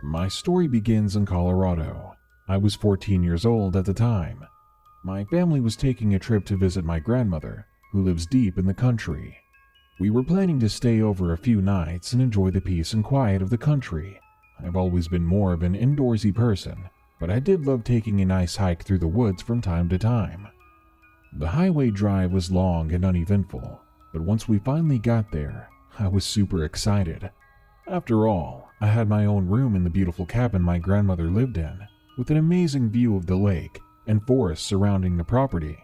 My story begins in Colorado. I was 14 years old at the time. My family was taking a trip to visit my grandmother, who lives deep in the country. We were planning to stay over a few nights and enjoy the peace and quiet of the country. I've always been more of an indoorsy person, but I did love taking a nice hike through the woods from time to time. The highway drive was long and uneventful, but once we finally got there, I was super excited. After all, I had my own room in the beautiful cabin my grandmother lived in, with an amazing view of the lake and forest surrounding the property.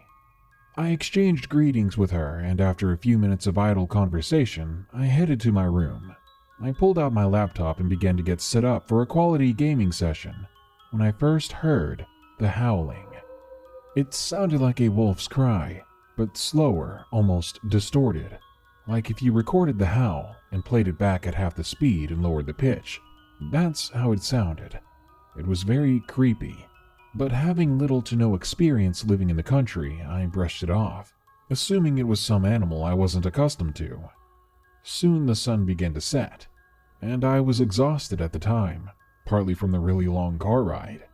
I exchanged greetings with her, and after a few minutes of idle conversation, I headed to my room. I pulled out my laptop and began to get set up for a quality gaming session when I first heard the howling. It sounded like a wolf's cry, but slower, almost distorted, like if you recorded the howl and played it back at half the speed and lowered the pitch. That's how it sounded. It was very creepy, but having little to no experience living in the country, I brushed it off, assuming it was some animal I wasn't accustomed to. Soon the sun began to set, and I was exhausted at the time, partly from the really long car ride.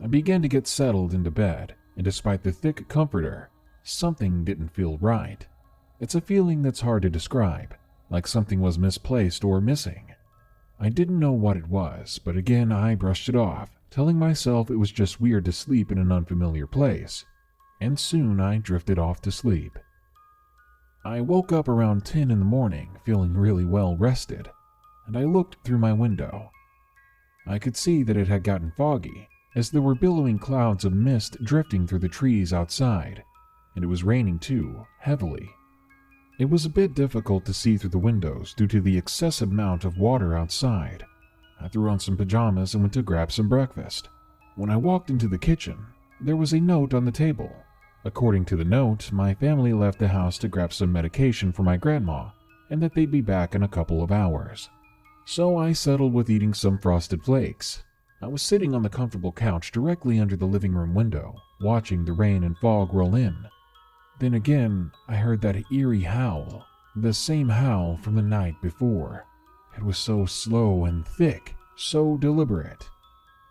I began to get settled into bed, and despite the thick comforter, something didn't feel right. It's a feeling that's hard to describe, like something was misplaced or missing. I didn't know what it was, but again I brushed it off, telling myself it was just weird to sleep in an unfamiliar place, and soon I drifted off to sleep. I woke up around 10 in the morning, feeling really well rested, and I looked through my window. I could see that it had gotten foggy, as there were billowing clouds of mist drifting through the trees outside, and it was raining too, heavily. It was a bit difficult to see through the windows due to the excessive amount of water outside. I threw on some pajamas and went to grab some breakfast. When I walked into the kitchen, there was a note on the table. According to the note, my family left the house to grab some medication for my grandma, and that they'd be back in a couple of hours. So I settled with eating some frosted flakes. I was sitting on the comfortable couch directly under the living room window, watching the rain and fog roll in. Then again, I heard that eerie howl, the same howl from the night before. It was so slow and thick, so deliberate.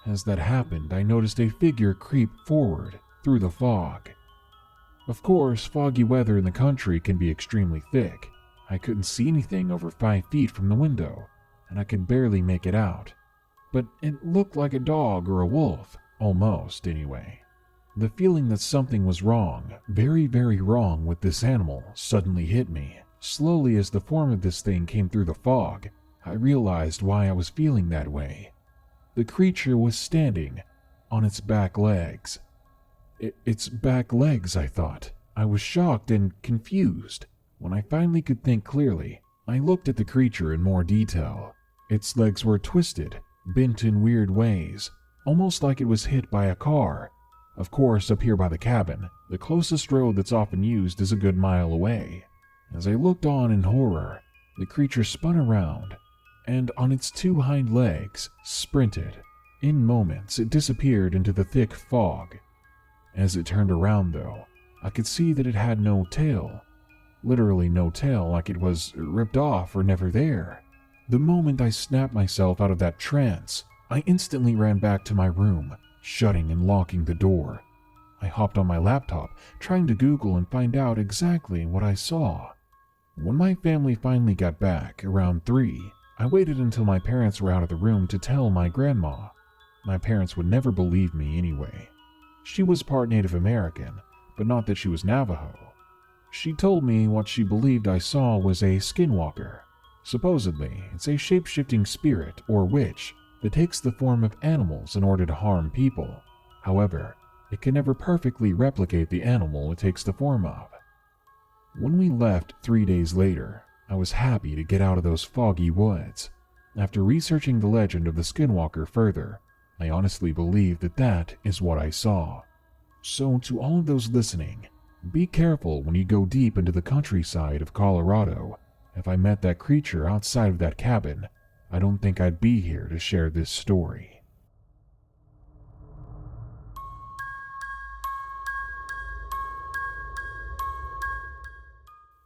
As that happened, I noticed a figure creep forward through the fog. Of course, foggy weather in the country can be extremely thick. I couldn't see anything over 5 feet from the window, and I could barely make it out. But it looked like a dog or a wolf, almost anyway. The feeling that something was wrong, very, very wrong with this animal suddenly hit me. Slowly as the form of this thing came through the fog, I realized why I was feeling that way. The creature was standing on its back legs. Its back legs, I thought. I was shocked and confused. When I finally could think clearly, I looked at the creature in more detail. Its legs were twisted, bent in weird ways, almost like it was hit by a car. Of course, up here by the cabin, the closest road that's often used is a good mile away. As I looked on in horror, the creature spun around, and on its 2 hind legs, sprinted. In moments, it disappeared into the thick fog. As it turned around, though, I could see that it had no tail. Literally no tail, like it was ripped off or never there. The moment I snapped myself out of that trance, I instantly ran back to my room, shutting and locking the door. I hopped on my laptop, trying to Google and find out exactly what I saw. When my family finally got back, around 3, I waited until my parents were out of the room to tell my grandma. My parents would never believe me anyway. She was part Native American, but not that she was Navajo. She told me what she believed I saw was a skinwalker. Supposedly, it's a shape-shifting spirit or witch that takes the form of animals in order to harm people. However, it can never perfectly replicate the animal it takes the form of. When we left 3 days later, I was happy to get out of those foggy woods. After researching the legend of the skinwalker further, I honestly believe that that is what I saw. So to all of those listening, be careful when you go deep into the countryside of Colorado. If I met that creature outside of that cabin, I don't think I'd be here to share this story.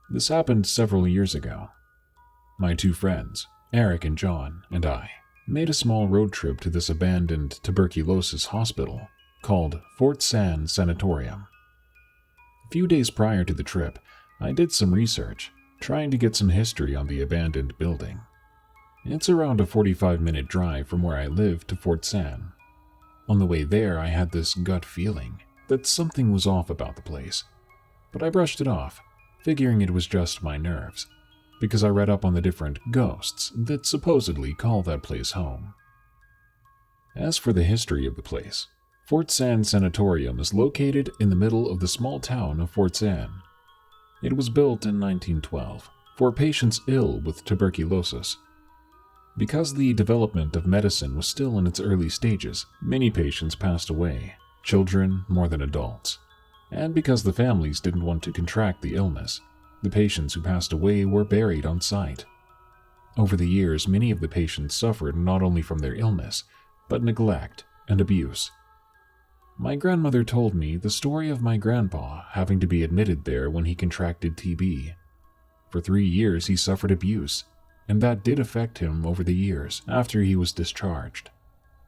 This happened several years ago. My 2 friends, Eric and John, and I made a small road trip to this abandoned tuberculosis hospital called Fort San Sanatorium. A few days prior to the trip, I did some research, trying to get some history on the abandoned building. It's around a 45-minute drive from where I live to Fort San. On the way there, I had this gut feeling that something was off about the place, but I brushed it off, figuring it was just my nerves, because I read up on the different ghosts that supposedly call that place home. As for the history of the place, Fort San Sanatorium is located in the middle of the small town of Fort San. It was built in 1912 for patients ill with tuberculosis. Because the development of medicine was still in its early stages, many patients passed away, children more than adults. And because the families didn't want to contract the illness, the patients who passed away were buried on site. Over the years, many of the patients suffered not only from their illness, but neglect and abuse. My grandmother told me the story of my grandpa having to be admitted there when he contracted TB. For 3 years he suffered abuse, and that did affect him over the years after he was discharged.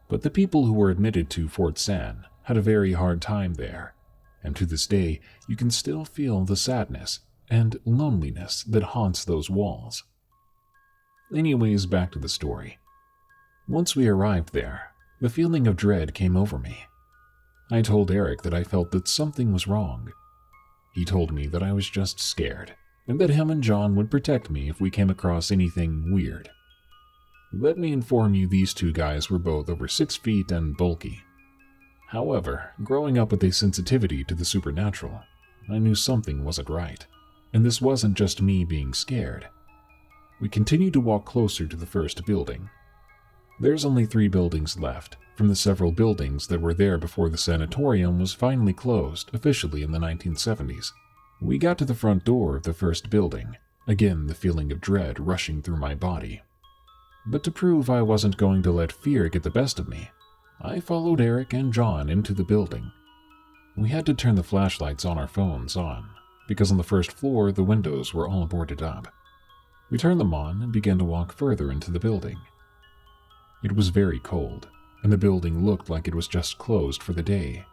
But the people who were admitted to Fort San had a very hard time there, and to this day you can still feel the sadness and loneliness that haunts those walls. Anyways, back to the story. Once we arrived there, the feeling of dread came over me. I told Eric that I felt that something was wrong. He told me that I was just scared, and that him and John would protect me if we came across anything weird. Let me inform you, these two guys were both over 6 feet and bulky. However, growing up with a sensitivity to the supernatural, I knew something wasn't right, and this wasn't just me being scared. We continued to walk closer to the first building. There's only 3 buildings left from the several buildings that were there before the sanatorium was finally closed officially in the 1970s. We got to the front door of the first building, again the feeling of dread rushing through my body. But to prove I wasn't going to let fear get the best of me, I followed Eric and John into the building. We had to turn the flashlights on our phones on, because on the first floor the windows were all boarded up. We turned them on and began to walk further into the building. It was very cold, and the building looked like it was just closed for the day.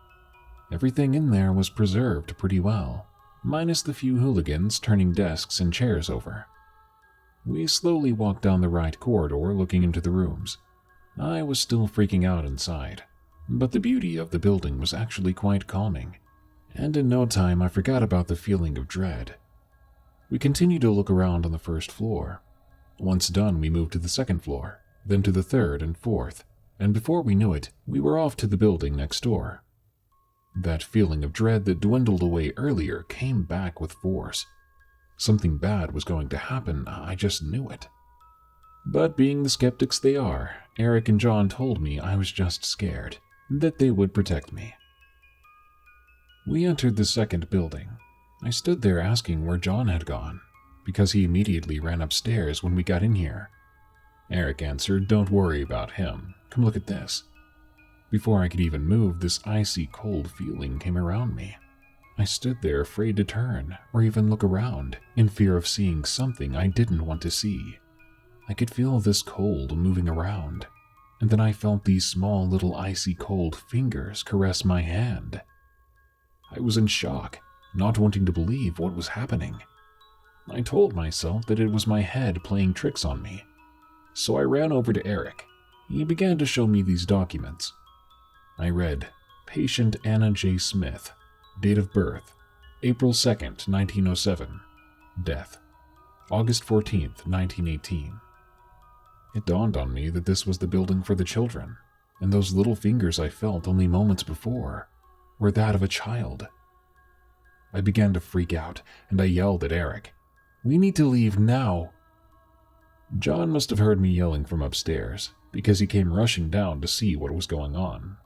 Everything in there was preserved pretty well, minus the few hooligans turning desks and chairs over. We slowly walked down the right corridor looking into the rooms. I was still freaking out inside, but the beauty of the building was actually quite calming, and in no time I forgot about the feeling of dread. We continued to look around on the first floor. Once done, we moved to the second floor, then to the third and fourth, and before we knew it, we were off to the building next door. That feeling of dread that dwindled away earlier came back with force. Something bad was going to happen, I just knew it. But being the skeptics they are, Eric and John told me I was just scared, that they would protect me. We entered the second building. I stood there asking where John had gone, because he immediately ran upstairs when we got in here. Eric answered, "Don't worry about him. Come look at this." Before I could even move, this icy cold feeling came around me. I stood there afraid to turn or even look around, in fear of seeing something I didn't want to see. I could feel this cold moving around, and then I felt these small little icy cold fingers caress my hand. I was in shock, not wanting to believe what was happening. I told myself that it was my head playing tricks on me, so I ran over to Eric. He began to show me these documents. I read, "Patient Anna J. Smith, date of birth, April 2nd, 1907, death, August 14th, 1918. It dawned on me that this was the building for the children, and those little fingers I felt only moments before were that of a child. I began to freak out, and I yelled at Eric, "We need to leave now." John must have heard me yelling from upstairs, because he came rushing down to see what was going on.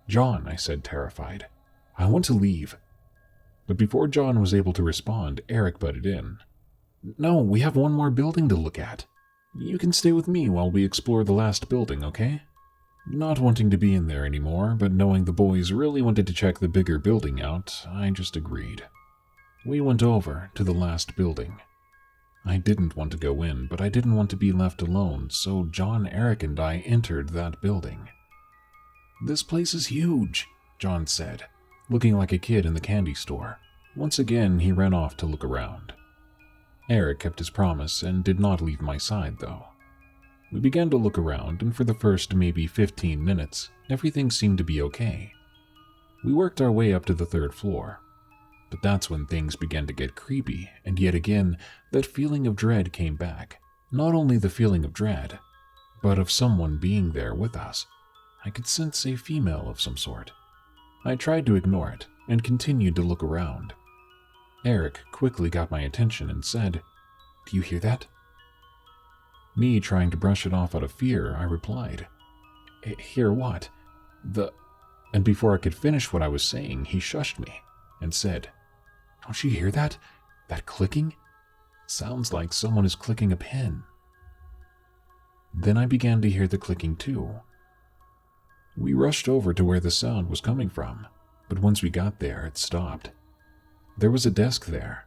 "John," I said, terrified, "I want to leave." But before John was able to respond, Eric butted in. "No, we have one more building to look at. You can stay with me while we explore the last building, okay?" Not wanting to be in there anymore, but knowing the boys really wanted to check the bigger building out, I just agreed. We went over to the last building. I didn't want to go in, but I didn't want to be left alone, so John, Eric, and I entered that building. "This place is huge," John said, looking like a kid in the candy store. Once again, he ran off to look around. Eric kept his promise and did not leave my side, though. We began to look around, and for the first maybe 15 minutes, everything seemed to be okay. We worked our way up to the 3rd floor. But that's when things began to get creepy, and yet again, that feeling of dread came back. Not only the feeling of dread, but of someone being there with us. I could sense a female of some sort. I tried to ignore it, and continued to look around. Eric quickly got my attention and said, "Do you hear that?" Me trying to brush it off out of fear, I replied, "Hear what? And before I could finish what I was saying, he shushed me and said, "Don't you hear that? That clicking? Sounds like someone is clicking a pen." Then I began to hear the clicking too. We rushed over to where the sound was coming from, but once we got there, it stopped. There was a desk there.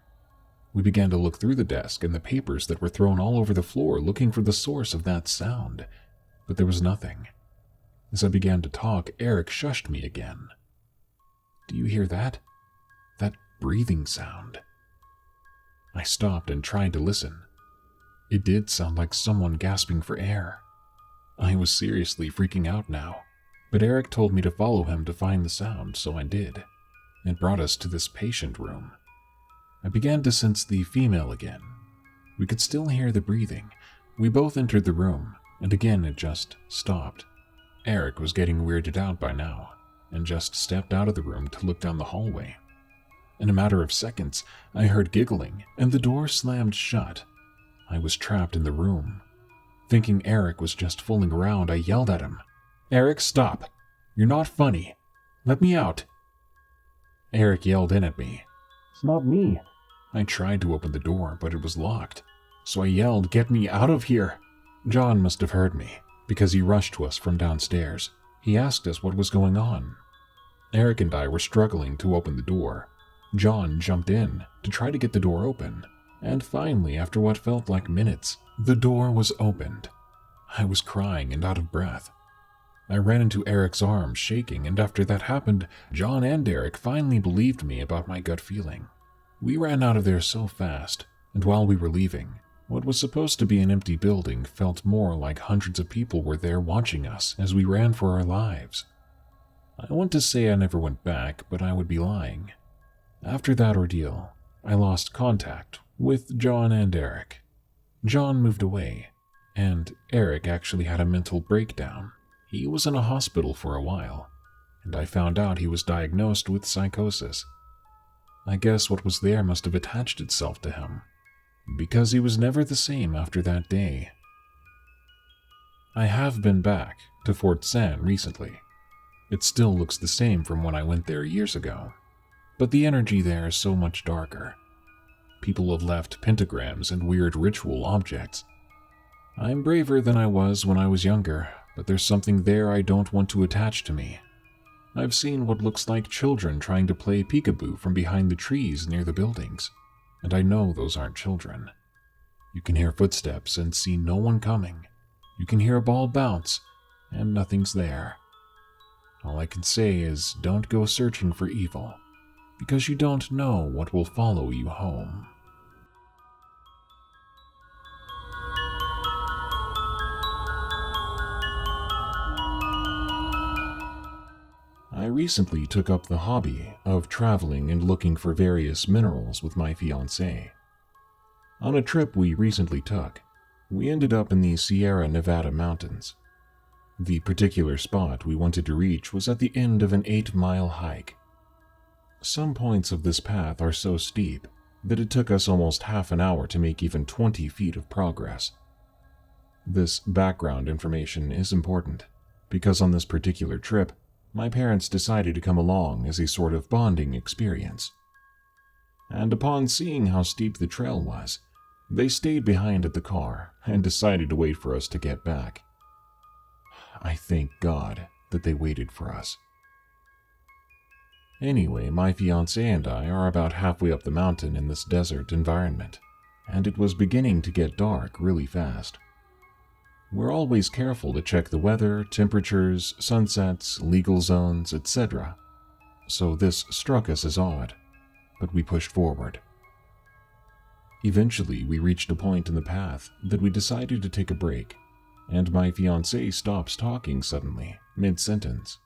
We began to look through the desk and the papers that were thrown all over the floor looking for the source of that sound, but there was nothing. As I began to talk, Eric shushed me again. "Do you hear that? That breathing sound?" I stopped and tried to listen. It did sound like someone gasping for air. I was seriously freaking out now, but Eric told me to follow him to find the sound, so I did. It brought us to this patient room. I began to sense the female again. We could still hear the breathing. We both entered the room, and again it just stopped. Eric was getting weirded out by now, and just stepped out of the room to look down the hallway. In a matter of seconds, I heard giggling, and the door slammed shut. I was trapped in the room. Thinking Eric was just fooling around, I yelled at him, "Eric, stop! You're not funny! Let me out!" Eric yelled in at me, "It's not me." I tried to open the door, but it was locked, so I yelled, "Get me out of here!" John must have heard me, because he rushed to us from downstairs. He asked us what was going on. Eric and I were struggling to open the door. John jumped in to try to get the door open, and finally, after what felt like minutes, the door was opened. I was crying and out of breath. I ran into Eric's arms, shaking, and after that happened, John and Eric finally believed me about my gut feeling. We ran out of there so fast, and while we were leaving, what was supposed to be an empty building felt more like hundreds of people were there watching us as we ran for our lives. I want to say I never went back, but I would be lying. After that ordeal, I lost contact with John and Eric. John moved away, and Eric actually had a mental breakdown. He was in a hospital for a while, and I found out he was diagnosed with psychosis. I guess what was there must have attached itself to him, because he was never the same after that day. I have been back to Fort San recently. It still looks the same from when I went there years ago, but the energy there is so much darker. People have left pentagrams and weird ritual objects. I'm braver than I was when I was younger, but there's something there I don't want to attach to me. I've seen what looks like children trying to play peekaboo from behind the trees near the buildings, and I know those aren't children. You can hear footsteps and see no one coming. You can hear a ball bounce, and nothing's there. All I can say is don't go searching for evil, because you don't know what will follow you home. I recently took up the hobby of traveling and looking for various minerals with my fiancée. On a trip we recently took, we ended up in the Sierra Nevada mountains. The particular spot we wanted to reach was at the end of an 8-mile hike. Some points of this path are so steep that it took us almost half an hour to make even 20 feet of progress. This background information is important, because on this particular trip, my parents decided to come along as a sort of bonding experience. And upon seeing how steep the trail was, they stayed behind at the car and decided to wait for us to get back. I thank God that they waited for us. Anyway, my fiancé and I are about halfway up the mountain in this desert environment, and it was beginning to get dark really fast. We're always careful to check the weather, temperatures, sunsets, legal zones, etc. So this struck us as odd, but we pushed forward. Eventually, we reached a point in the path that we decided to take a break, and my fiancée stops talking suddenly, mid-sentence.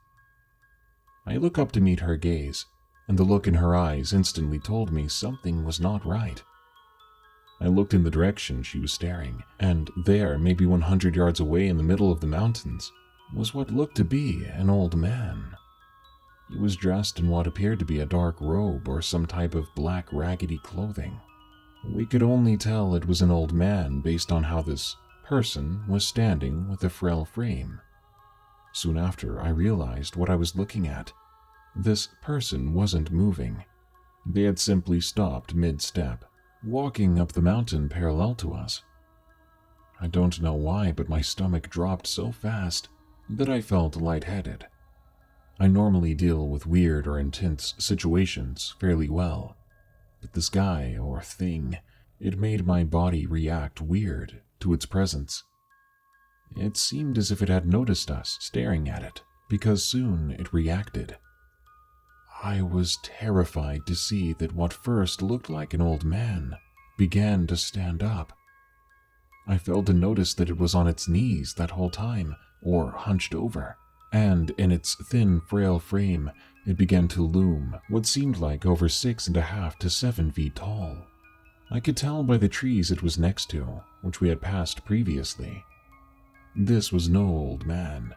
I look up to meet her gaze, and the look in her eyes instantly told me something was not right. I looked in the direction she was staring, and there, maybe 100 yards away in the middle of the mountains, was what looked to be an old man. He was dressed in what appeared to be a dark robe or some type of black raggedy clothing. We could only tell it was an old man based on how this person was standing with a frail frame. Soon after, I realized what I was looking at. This person wasn't moving. They had simply stopped mid-step, walking up the mountain parallel to us. I don't know why, but my stomach dropped so fast that I felt lightheaded. I normally deal with weird or intense situations fairly well, but this guy or thing, it made my body react weird to its presence. It seemed as if it had noticed us staring at it, because soon it reacted. I was terrified to see that what first looked like an old man began to stand up. I failed to notice that it was on its knees that whole time, or hunched over, and in its thin, frail frame, it began to loom what seemed like over 6.5 to 7 feet tall. I could tell by the trees it was next to, which we had passed previously. This was no old man.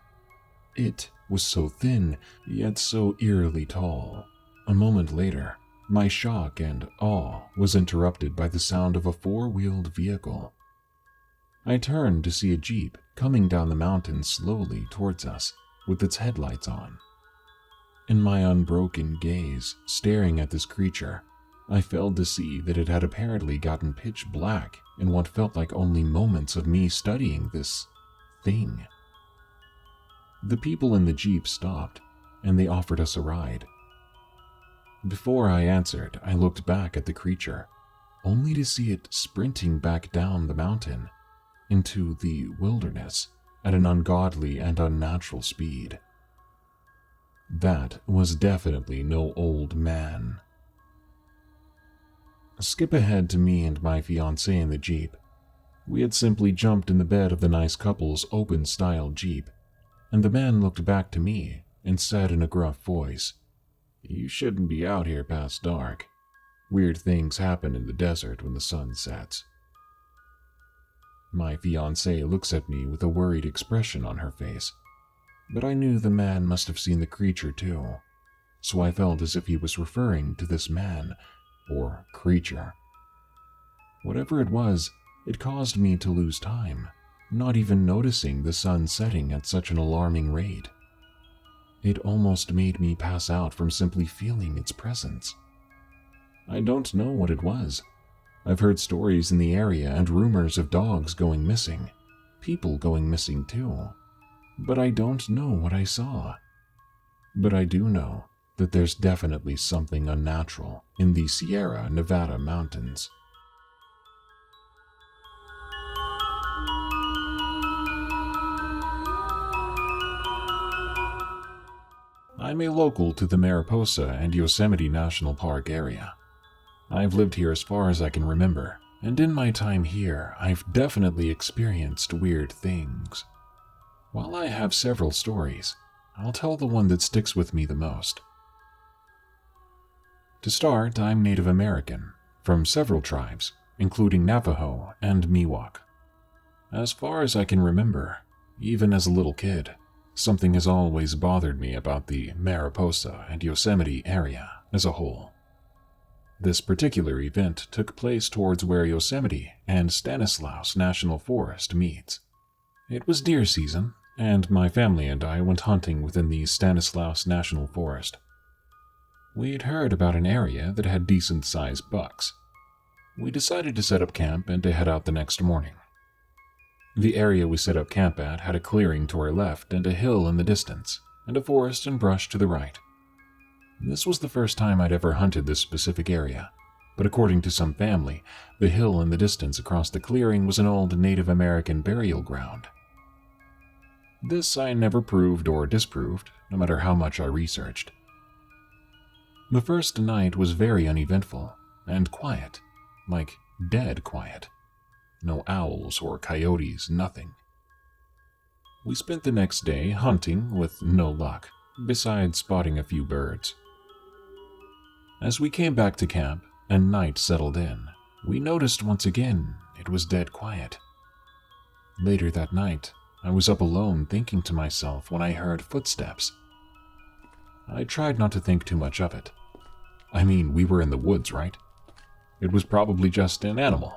It was so thin, yet so eerily tall. A moment later, my shock and awe was interrupted by the sound of a 4-wheeled vehicle. I turned to see a jeep coming down the mountain slowly towards us, with its headlights on. In my unbroken gaze, staring at this creature, I failed to see that it had apparently gotten pitch black in what felt like only moments of me studying this thing. The people in the jeep stopped, and they offered us a ride. Before I answered, I looked back at the creature, only to see it sprinting back down the mountain into the wilderness at an ungodly and unnatural speed. That was definitely no old man. Skip ahead to me and my fiancée in the jeep. We had simply jumped in the bed of the nice couple's open-style jeep, and the man looked back to me and said in a gruff voice, "You shouldn't be out here past dark. Weird things happen in the desert when the sun sets." My fiancée looks at me with a worried expression on her face, but I knew the man must have seen the creature too, so I felt as if he was referring to this man, or creature. Whatever it was, it caused me to lose time, not even noticing the sun setting at such an alarming rate. It almost made me pass out from simply feeling its presence. I don't know what it was. I've heard stories in the area and rumors of dogs going missing, people going missing too, but I don't know what I saw. But I do know that there's definitely something unnatural in the Sierra Nevada mountains. I'm a local to the Mariposa and Yosemite National Park area. I've lived here as far as I can remember, and in my time here, I've definitely experienced weird things. While I have several stories, I'll tell the one that sticks with me the most. To start, I'm Native American, from several tribes, including Navajo and Miwok. As far as I can remember, even as a little kid, something has always bothered me about the Mariposa and Yosemite area as a whole. This particular event took place towards where Yosemite and Stanislaus National Forest meets. It was deer season, and my family and I went hunting within the Stanislaus National Forest. We'd heard about an area that had decent-sized bucks. We decided to set up camp and to head out the next morning. The area we set up camp at had a clearing to our left and a hill in the distance, and a forest and brush to the right. This was the first time I'd ever hunted this specific area, but according to some family, the hill in the distance across the clearing was an old Native American burial ground. This I never proved or disproved, no matter how much I researched. The first night was very uneventful and quiet, like dead quiet. No owls or coyotes, nothing. We spent the next day hunting with no luck, besides spotting a few birds. As we came back to camp and night settled in, we noticed once again it was dead quiet. Later that night, I was up alone thinking to myself when I heard footsteps. I tried not to think too much of it. I mean, we were in the woods, right? It was probably just an animal.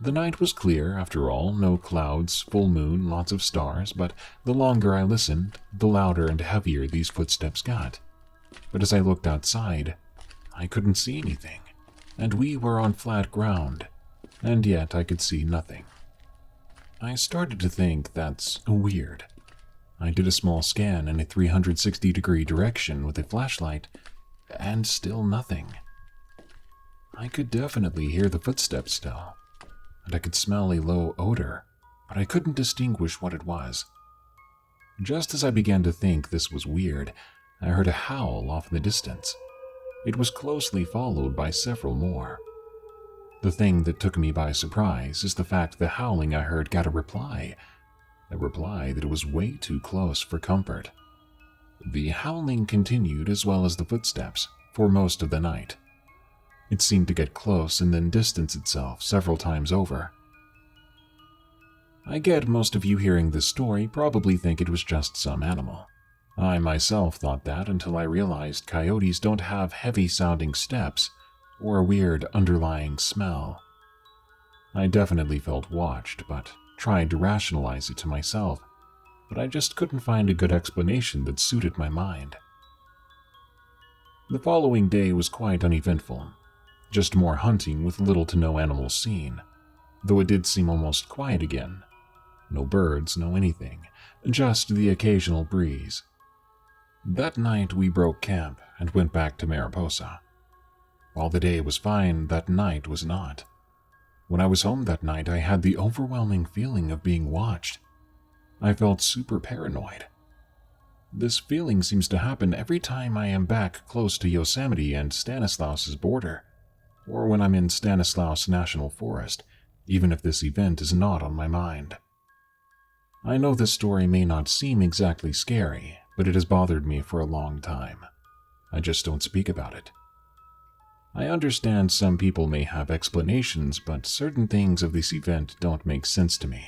The night was clear, after all, no clouds, full moon, lots of stars, but the longer I listened, the louder and heavier these footsteps got. But as I looked outside, I couldn't see anything, and we were on flat ground, and yet I could see nothing. I started to think that's weird. I did a small scan in a 360-degree direction with a flashlight, and still nothing. I could definitely hear the footsteps still, and I could smell a low odor, but I couldn't distinguish what it was. Just as I began to think this was weird, I heard a howl off in the distance. It was closely followed by several more. The thing that took me by surprise is the fact the howling I heard got a reply that was way too close for comfort. The howling continued as well as the footsteps for most of the night. It seemed to get close and then distance itself several times over. I get most of you hearing this story probably think it was just some animal. I myself thought that until I realized coyotes don't have heavy-sounding steps or a weird underlying smell. I definitely felt watched, but tried to rationalize it to myself, but I just couldn't find a good explanation that suited my mind. The following day was quite uneventful, just more hunting with little to no animals seen, though it did seem almost quiet again. No birds, no anything, just the occasional breeze. That night we broke camp and went back to Mariposa. While the day was fine, that night was not. When I was home that night, I had the overwhelming feeling of being watched. I felt super paranoid. This feeling seems to happen every time I am back close to Yosemite and Stanislaus's border, or when I'm in Stanislaus National Forest, even if this event is not on my mind. I know this story may not seem exactly scary, but it has bothered me for a long time. I just don't speak about it. I understand some people may have explanations, but certain things of this event don't make sense to me.